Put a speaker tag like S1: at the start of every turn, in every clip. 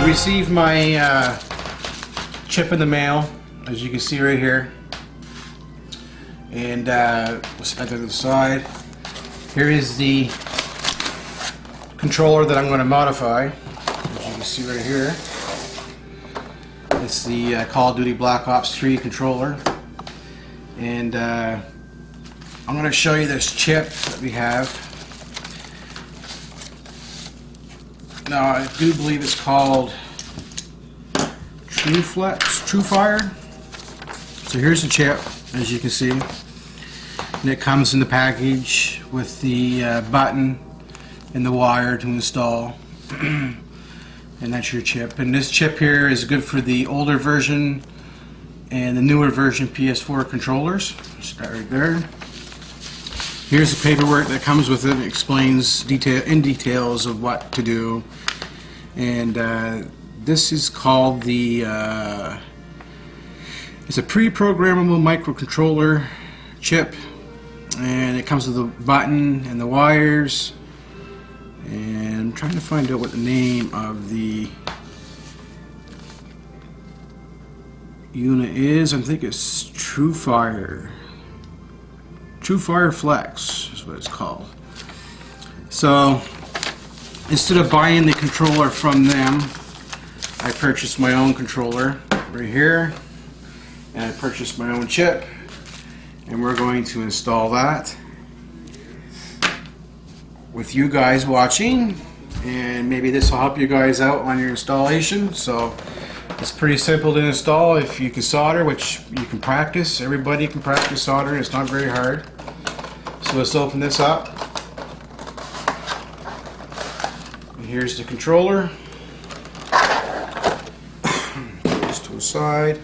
S1: Received my chip in the mail, as you can see right here, and we'll set that to the side. Here is the controller that I'm going to modify, as you can see right here. It's the Call of Duty Black Ops 3 controller, and I'm going to show you this chip that we have. Now, I do believe it's called TrueFire. So here's the chip, as you can see, and it comes in the package with the button and the wire to install. And that's your chip. And this chip here is good for the older version and the newer version PS4 controllers. Start right there. Here's the paperwork that comes with it. It explains details of what to do. And this is called the it's a pre-programmable microcontroller chip, and it comes with a button and the wires. And I'm trying to find out what the name of the unit is. I think it's TrueFire-FLEX is what it's called. So instead of buying the controller from them, I purchased my own controller right here, and I purchased my own chip, and we're going to install that with you guys watching, and maybe this will help you guys out on your installation. So it's pretty simple to install if you can solder, which you can practice. Everybody can practice soldering. It's not very hard. So let's open this up. And here's the controller. Just to the side.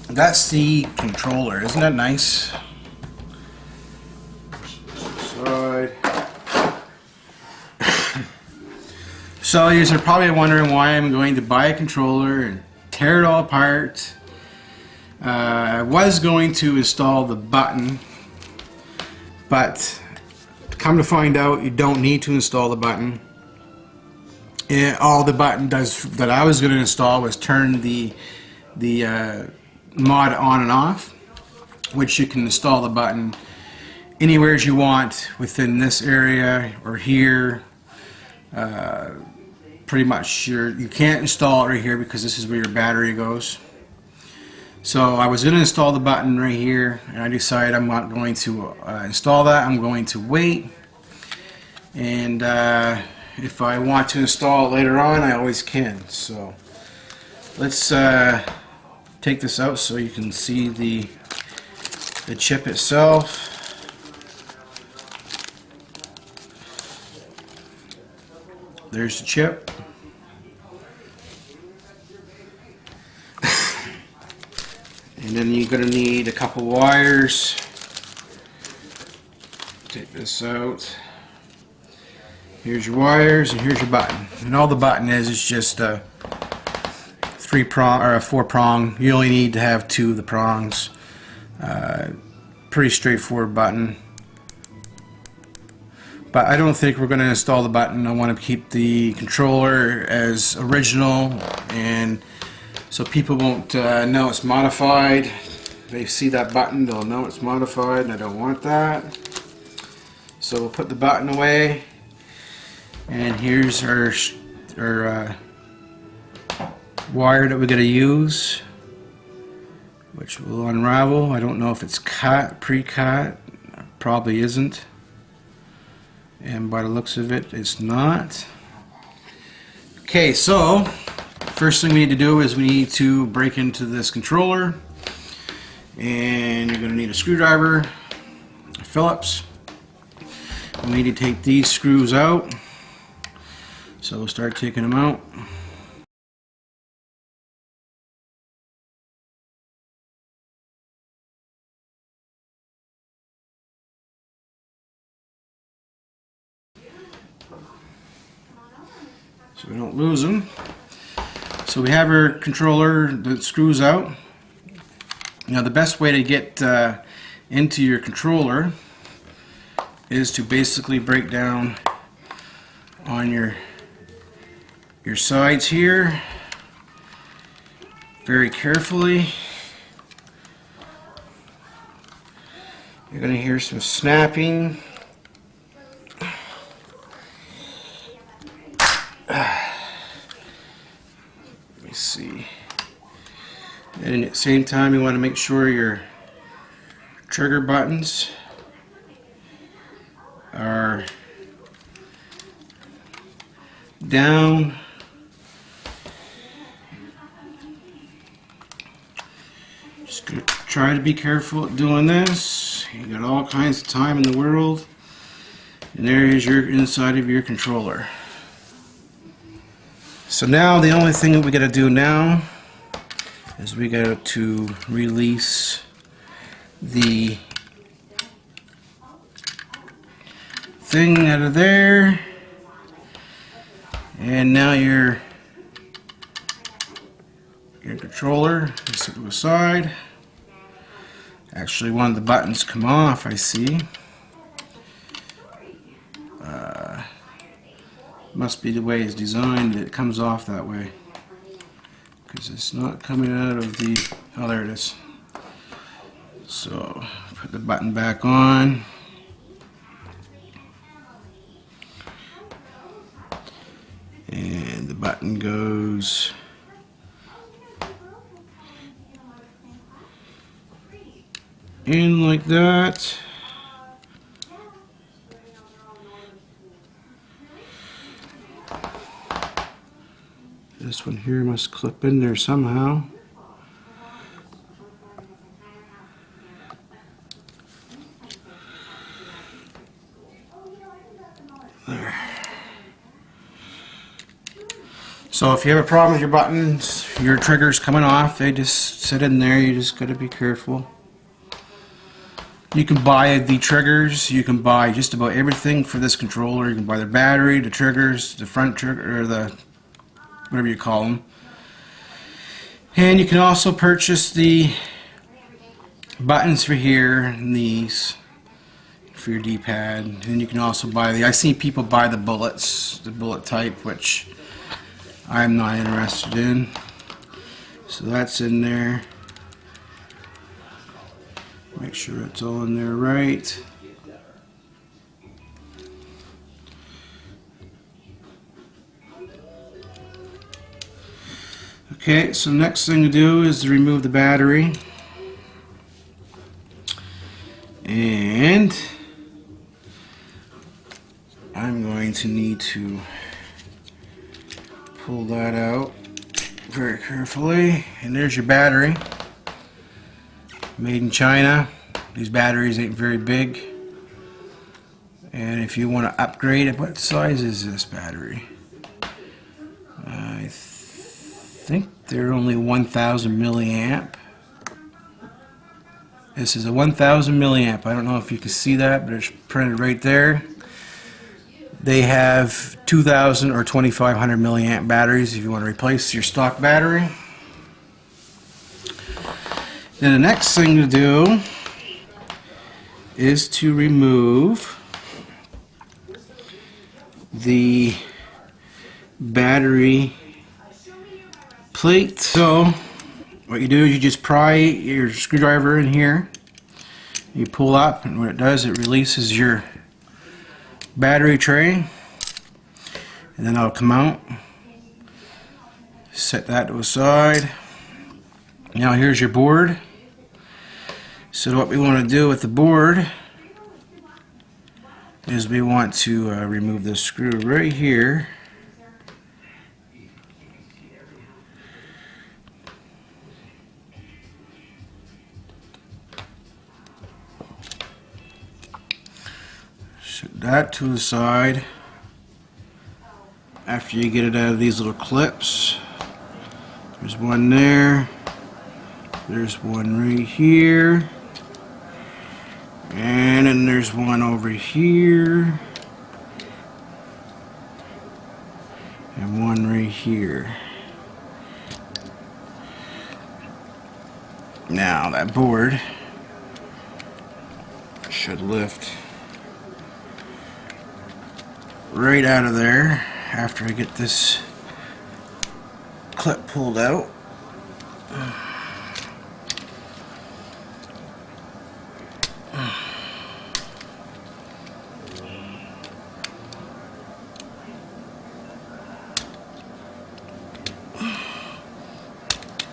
S1: That's the controller. Isn't that nice? Side. So you are probably wondering why I'm going to buy a controller and tear it all apart. I was going to install the button, but come to find out, you don't need to install the button. All the button does that I was going to install was turn the mod on and off, which you can install the button anywhere you want within this area or here. Pretty much you can't install it right here because this is where your battery goes. So I was going to install the button right here, and I decided I'm not going to install that. I'm going to wait, and if I want to install it later on, I always can. So let's take this out so you can see the chip itself. There's the chip. And then you're going to need a couple wires. Take this out. Here's your wires, and here's your button. And all the button is just a 3-prong or a 4-prong. You only need to have 2 of the prongs. Pretty straightforward button. But I don't think we're going to install the button. I want to keep the controller as original, and so people won't know it's modified. They see that button, they'll know it's modified, and I don't want that. So we'll put the button away, and here's our wire that we're going to use, which will unravel. I don't know if it's cut, pre-cut. Probably isn't. And by the looks of it, it's not. Okay, so first thing we need to do is we need to break into this controller, and you're going to need a screwdriver, a Phillips. We need to take these screws out, so we'll start taking them out. So we don't lose them. So we have our controller that screws out. Now the best way to get into your controller is to basically break down on your sides here very carefully. You're going to hear some snapping. Let me see. And at the same time, you want to make sure your trigger buttons are down. Just gonna try to be careful at doing this. You got all kinds of time in the world, and there is your inside of your controller. So now the only thing that we got to do now is we got to release the thing out of there, and now your controller is set to the side. Actually, one of the buttons come off, I see. Must be the way it's designed, it comes off that way, because it's not coming out of the, oh, there it is. So put the button back on. And the button goes in like that. This one here must clip in there somehow. There. So if you have a problem with your buttons, your triggers coming off, they just sit in there. You just got to be careful. You can buy the triggers. You can buy just about everything for this controller. You can buy the battery, the triggers, the front trigger, or the whatever you call them. And you can also purchase the buttons for here and these for your D-pad. And you can also buy the, I see people buy the bullets, the bullet type, which I'm not interested in. So that's in there. Make sure it's all in there right. Okay, so next thing to do is to remove the battery. And I'm going to need to pull that out very carefully. And there's your battery. Made in China. These batteries ain't very big. And if you want to upgrade it, what size is this battery? I think they're only 1000 milliamp. This is a 1000 milliamp. I don't know if you can see that, but it's printed right there. They have 2000 or 2500 milliamp batteries if you want to replace your stock battery. Then the next thing to do is to remove the battery plate. So what you do is you just pry your screwdriver in here, you pull up, and what it does, it releases your battery tray, and then it'll come out. Set that to the side. Now here's your board. So what we want to do with the board is we want to remove this screw right here. Set that to the side. After you get it out of these little clips, there's one there, there's one right here, and then there's one over here, and one right here. Now that board should lift right out of there after I get this clip pulled out.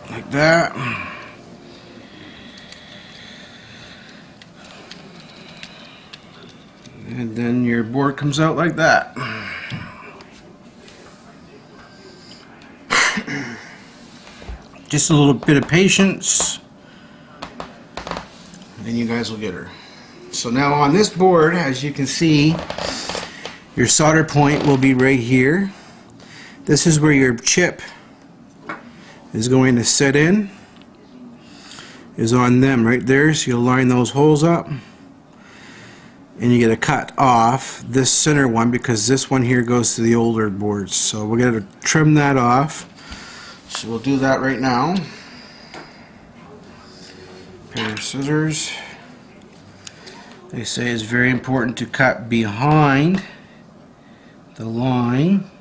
S1: Like that. And then your board comes out like that. Just a little bit of patience, and you guys will get her. So now on this board, as you can see, your solder point will be right here. This is where your chip is going to sit in, is on them right there. So you'll line those holes up, and you get to cut off this center one because this one here goes to the older boards. So we're going to trim that off. So we'll do that right now. Pair of scissors. They say it's very important to cut behind the line.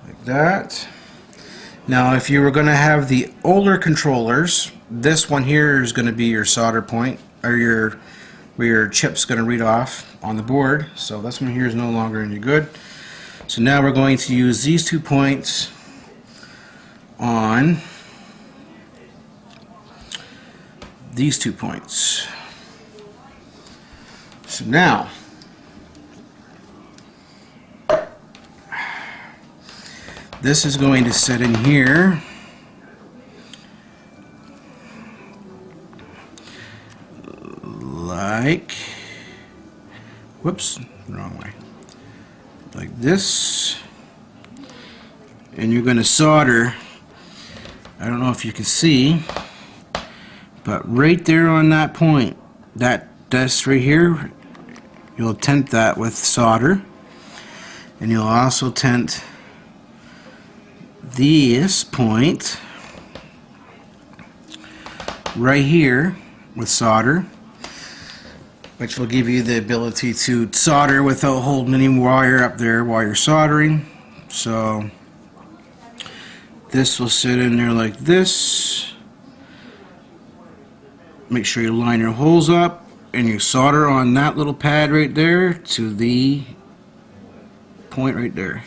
S1: Like that. Now if you were going to have the older controllers, this one here is going to be your solder point, or where your chip's going to read off on the board. So this one here is no longer any good. So now we're going to use these 2 points on these 2 points. So now this is going to sit in here like, whoops, wrong way. Like this, and you're going to solder, I don't know if you can see, but right there on that point, that's right here, you'll tent that with solder, and you'll also tent this point right here with solder, which will give you the ability to solder without holding any wire up there while you're soldering. So this will sit in there like this. Make sure you line your holes up and you solder on that little pad right there to the point right there.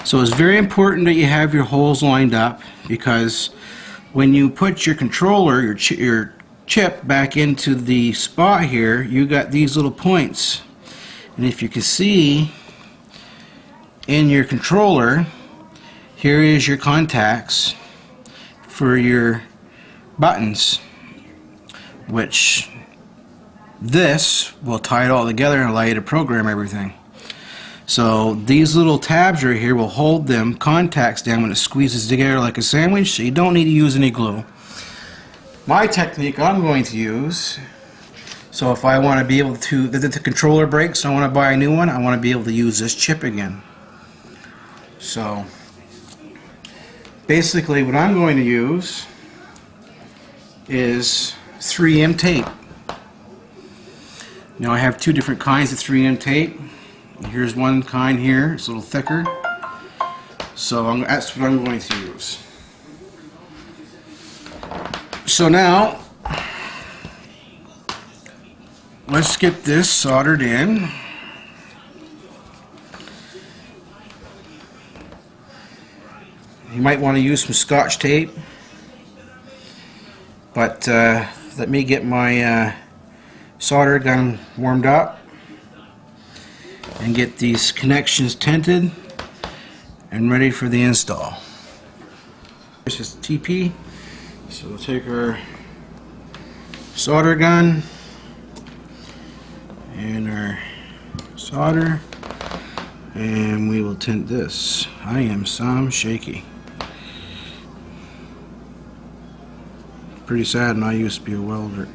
S1: So it's very important that you have your holes lined up, because when you put your controller, your chip back into the spot here, you got these little points, and if you can see in your controller, here is your contacts for your buttons, which this will tie it all together and allow you to program everything. So these little tabs right here will hold them contacts down when it squeezes together like a sandwich, so you don't need to use any glue. My technique I'm going to use, so if I want to be able to, the controller breaks and I want to buy a new one, I want to be able to use this chip again. So basically what I'm going to use is 3M tape. Now I have 2 different kinds of 3M tape. Here's one kind here, it's a little thicker. So that's what I'm going to use. So now, let's get this soldered in. You might want to use some Scotch tape, but let me get my solder gun warmed up and get these connections tented and ready for the install. This is TP, so we'll take our solder gun and our solder, and we will tent this. I am some shaky. Pretty sad, and I used to be a welder.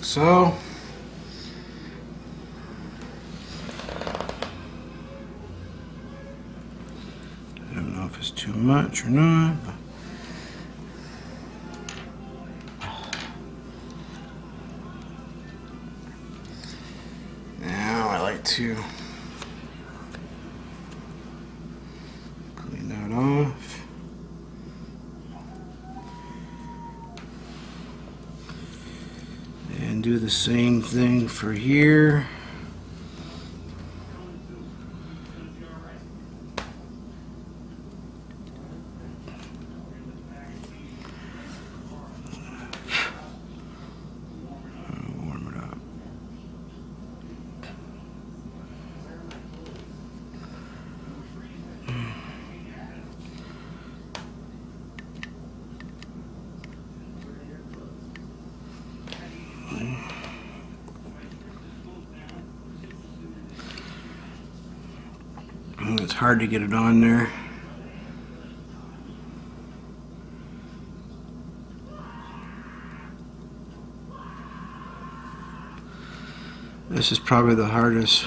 S1: so. I don't know if it's too much or not. Now I like to clean that off. And do the same thing for here. Warm it up. It's hard to get it on there. This is probably the hardest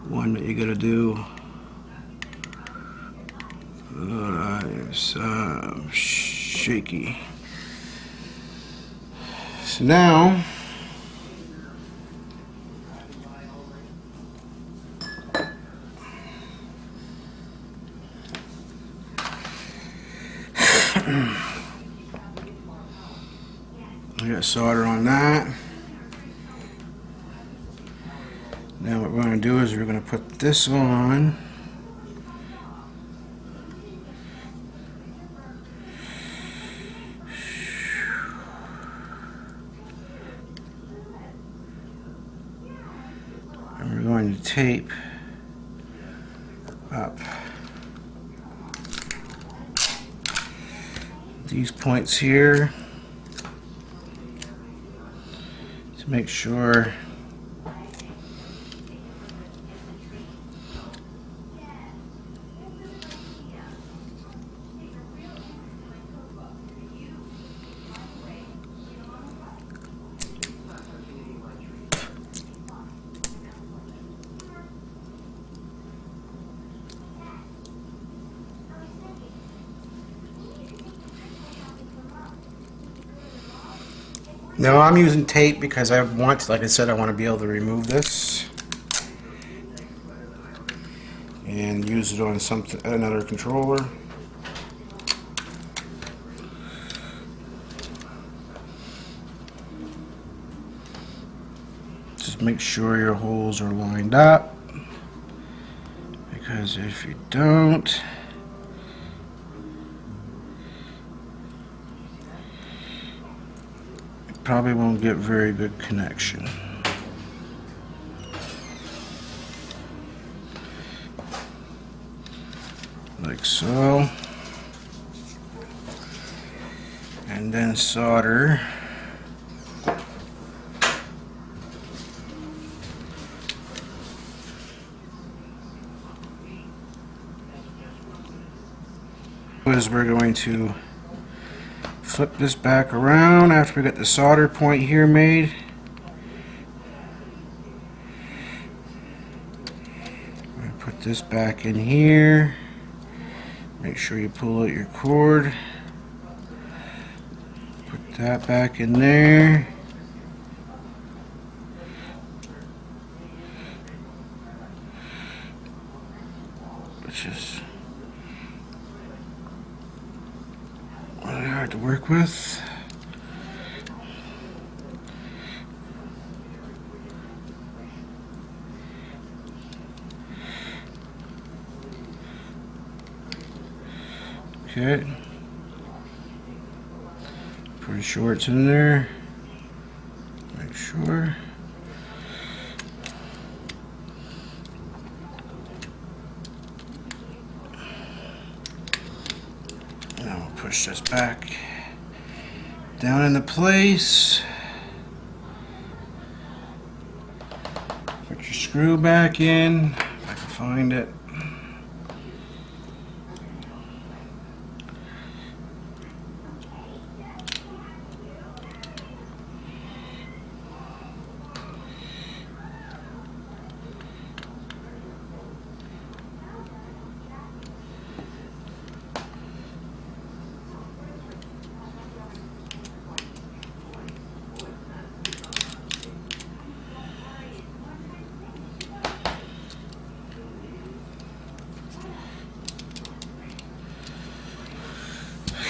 S1: one that you gotta do. It's shaky. So now I got solder on that. Now what we're going to do is we're going to put this on. And we're going to tape up these points here to make sure Now I'm using tape because I want, like I said, I want to be able to remove this and use it on another controller. Just make sure your holes are lined up, because if you don't, probably won't get very good connection. Like so. And then solder is we're going to flip this back around after we got the solder point here made. I'm going to put this back in here. Make sure you pull out your cord. Put that back in there. Which is really hard to work with. Okay. Pretty sure it's in there. Make sure. Now we'll push this back down into place. Put your screw back in, if I can find it.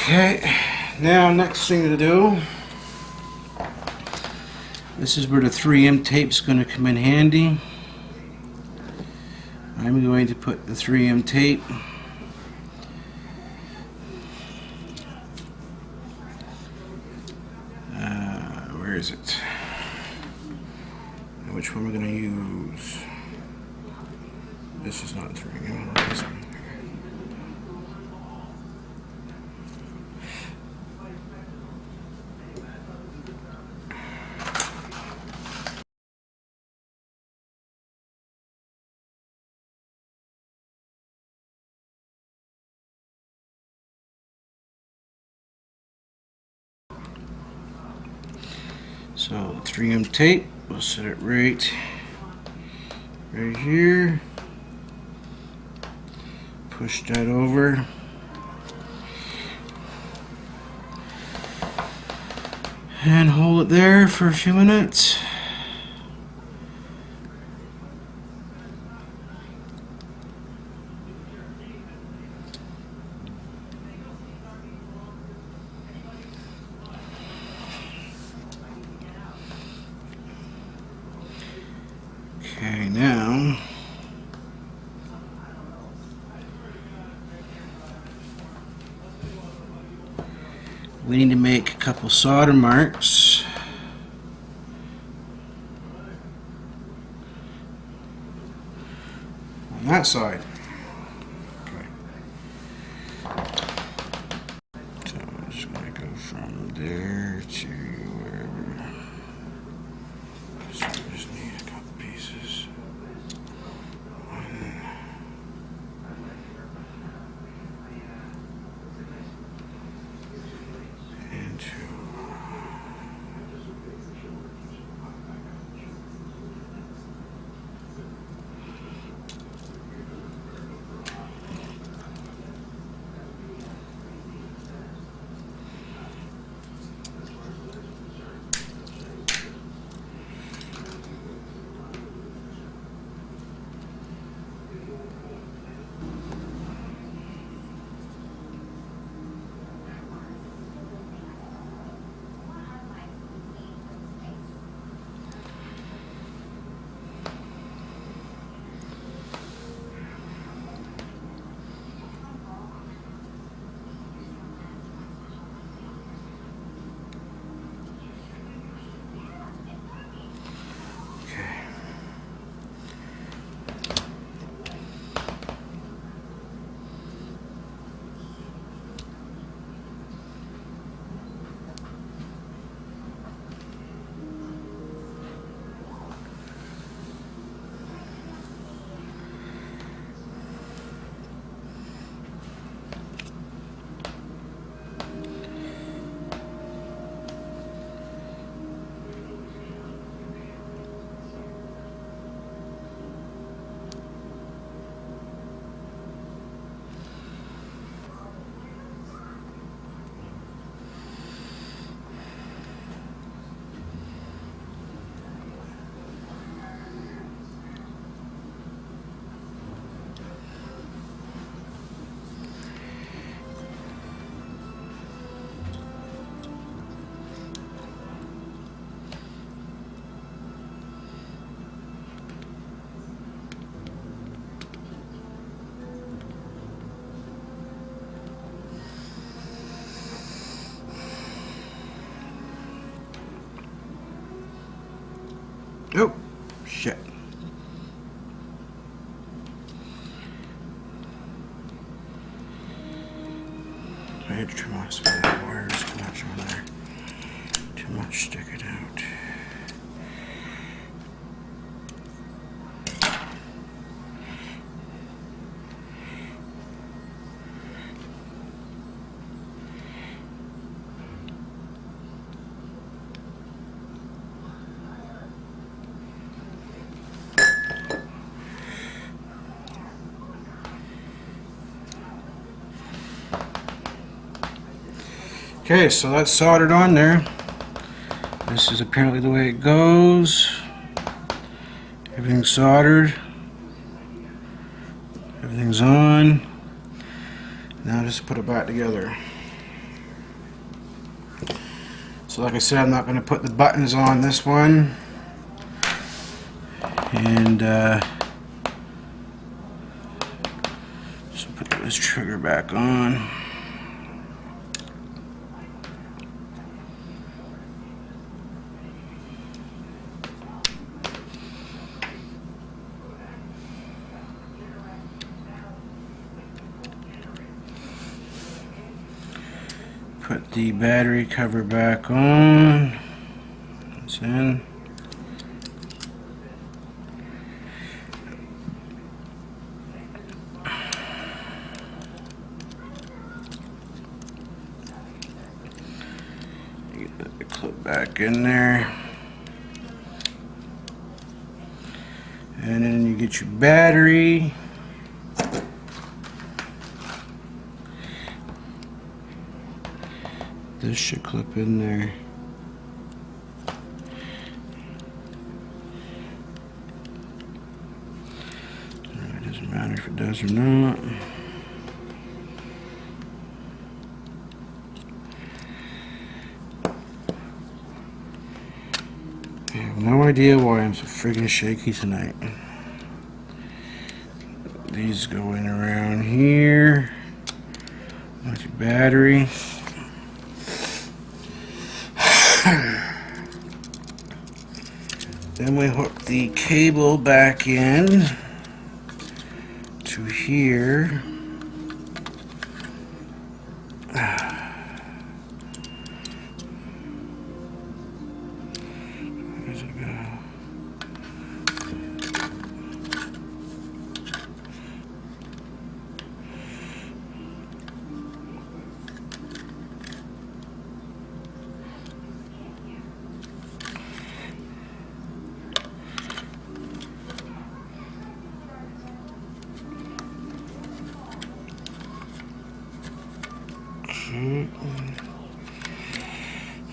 S1: Okay, now next thing to do, this is where the 3M tape's going to come in handy. I'm going to put the 3M tape where is it? Which one we're going to use? This is not 3M. This one. So 3M tape, we'll set it right here. Push that over. And hold it there for a few minutes. Okay, now we need to make a couple solder marks. On that side. Okay. So I'm just going to go from there to wherever. So I just need a couple pieces. One. And two. Oh, shit. I had to trim off some of that wires too much on there. Too much, stick it out. Okay, so that's soldered on there. This is apparently the way it goes. Everything's soldered. Everything's on. Now just put it back together. So like I said, I'm not going to put the buttons on this one. And just put this trigger back on. Put the battery cover back on. It's in. Get the clip back in there. And then you get your battery. This should clip in there. It doesn't matter if it does or not. I have no idea why I'm so friggin' shaky tonight. These go in around here. That's your battery. Then we hook the cable back in to here. Where's it go?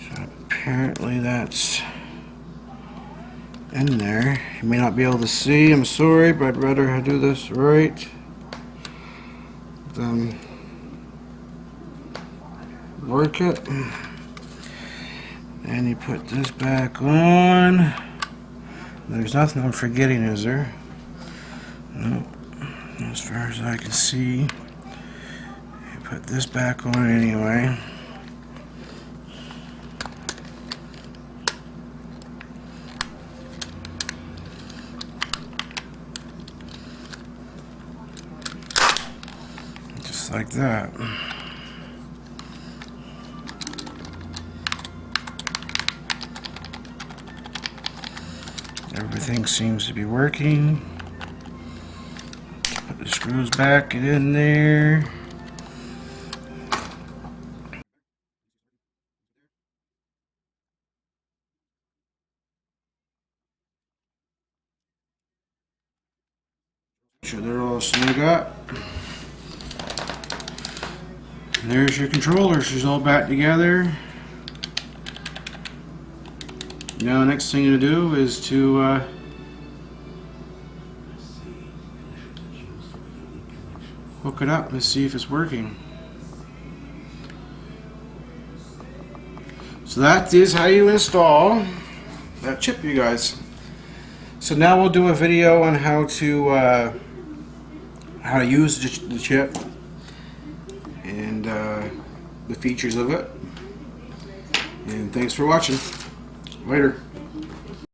S1: So apparently that's in there. You may not be able to see, I'm sorry, but I'd rather do this right than work it. And you put this back on. There's nothing I'm forgetting, is there? No, as far as I can see. Put this back on anyway. Just like that. Everything seems to be working. Put the screws back in there. Sure they're all snug up. And there's your controller. She's all back together. Now the next thing to do is to hook it up and see if it's working. So that is how you install that chip, you guys. So now we'll do a video on how to use the chip and the features of it. And thanks for watching. Later.